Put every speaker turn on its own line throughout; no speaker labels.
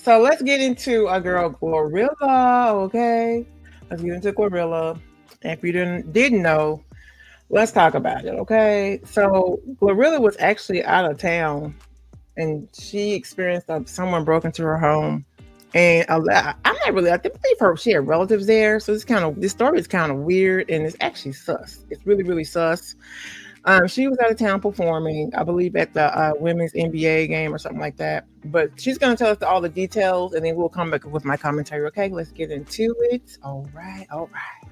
So let's get into a girl Glorilla, okay? Let's get into Glorilla. If you didn't know, let's talk about it, okay? So Glorilla was actually out of town, and she experienced someone broke into her home. And I'm not really. I believe her. She had relatives there, so this story is kind of weird, and it's actually sus. It's really, really sus. She was out of town performing, I believe, at the women's NBA game or something like that. But she's going to tell us all the details, and then we'll come back with my commentary. Okay, let's get into it. All right, all right.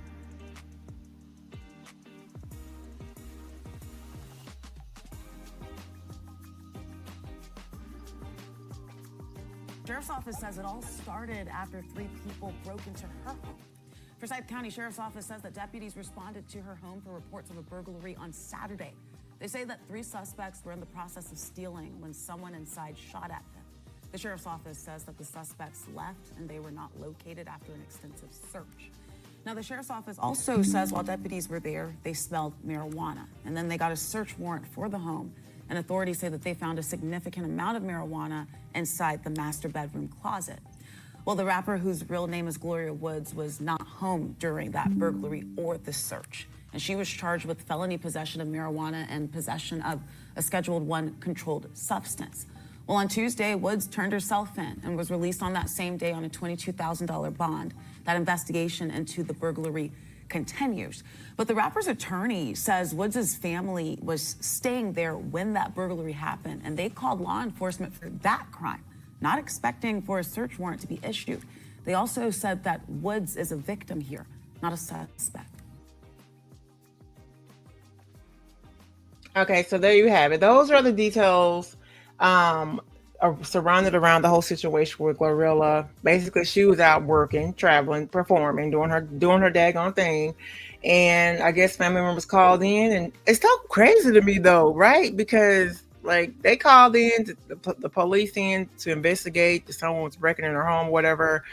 Sheriff's Office says it all started after 3 people broke into her home. Forsyth County Sheriff's Office says that deputies responded to her home for reports of a burglary on Saturday. They say that 3 suspects were in the process of stealing when someone inside shot at them. The Sheriff's Office says that the suspects left and they were not located after an extensive search. Now, the Sheriff's Office also says while deputies were there, they smelled marijuana, and then they got a search warrant for the home. And authorities say that they found a significant amount of marijuana inside the master bedroom closet. Well, the rapper, whose real name is Gloria Woods, was not home during that burglary or the search. And she was charged with felony possession of marijuana and possession of a Scheduled I controlled substance. Well, on Tuesday, Woods turned herself in and was released on that same day on a $22,000 bond. That investigation into the burglary continues. But the rapper's attorney says Woods' family was staying there when that burglary happened, and they called law enforcement for that crime, not expecting for a search warrant to be issued. They also said that Woods is a victim here, not a suspect.
Okay, so there you have it. Those are the details surrounded around the whole situation with Glorilla. Basically, she was out working, traveling, performing, doing her daggone thing. And I guess family members called in, and it's so crazy to me though, right? Because like they called in the police in to investigate that someone was breaking in her home, whatever,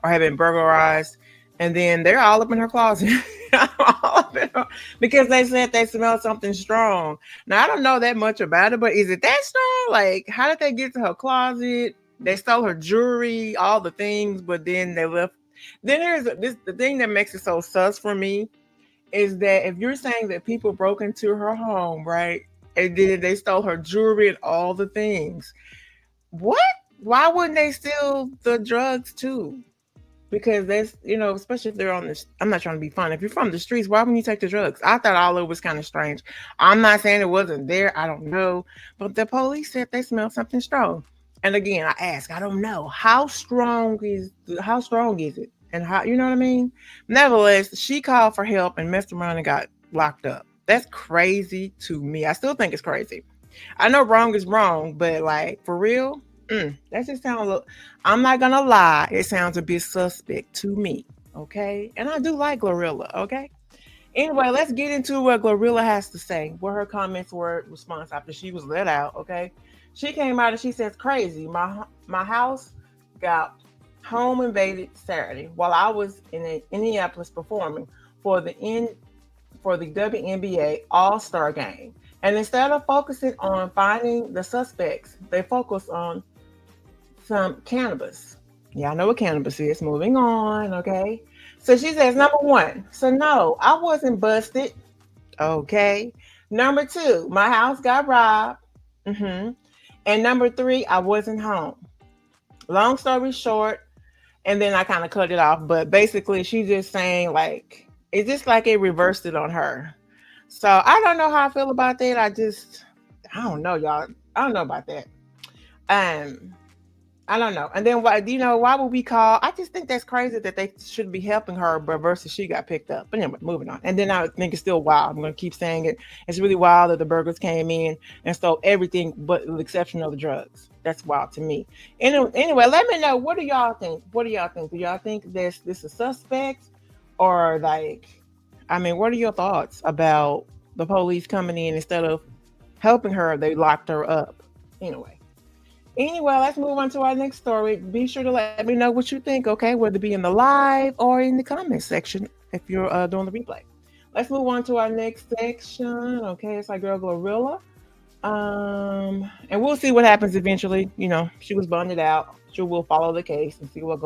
or had been burglarized, and then they're all up in her closet. All up in her- because they said they smelled something strong. Now I don't know that much about it, but is it that strong? Like, how did they get to her closet? They stole her jewelry, all the things, but then they left. Then the thing that makes it so sus for me is that if you're saying that people broke into her home, right, and then they stole her jewelry and all the things, what? Why wouldn't they steal the drugs too? Because that's, especially if they're on this. I'm not trying to be fun. If you're from the streets, why wouldn't you take the drugs? I thought all of it was kind of strange. I'm not saying it wasn't there. I don't know. But the police said they smelled something strong. And again, I ask, I don't know. How strong is it? And how, you know what I mean? Nevertheless, she called for help and messed around and got locked up. That's crazy to me. I still think it's crazy. I know wrong is wrong, but like for real, that just sounds. I'm not gonna lie, it sounds a bit suspect to me. Okay, and I do like Glorilla. Okay. Anyway, let's get into what Glorilla has to say. What her comments were in response after she was let out. Okay, she came out and she says, "Crazy. My house got home invaded Saturday while I was in Indianapolis performing for the WNBA All Star Game." And instead of focusing on finding the suspects, they focus on some cannabis. Yeah, I know what cannabis is. Moving on, okay? So she says, number one, so no, I wasn't busted. Okay. Number two, my house got robbed. hmm And number three, I wasn't home. Long story short, and then I kind of cut it off, but basically she's just saying like it's just like it reversed it on her. So I don't know how I feel about that. I don't know, y'all. I don't know about that. Um, I don't know. And then why would we call? I just think that's crazy that they should be helping her, but versus she got picked up. But anyway, moving on. And then I think it's still wild. I'm gonna keep saying it. It's really wild that the burglars came in and stole everything but the exception of the drugs. That's wild to me. Anyway, let me know. What do y'all think? What do y'all think? Do y'all think this is suspect, or like, I mean, what are your thoughts about the police coming in instead of helping her? They locked her up. Anyway. Anyway, let's move on to our next story. Be sure to let me know what you think, okay? Whether it be in the live or in the comment section if you're doing the replay. Let's move on to our next section, okay? It's our girl Glorilla. And we'll see what happens eventually. She was bonded out. Sure, we'll follow the case and see what goes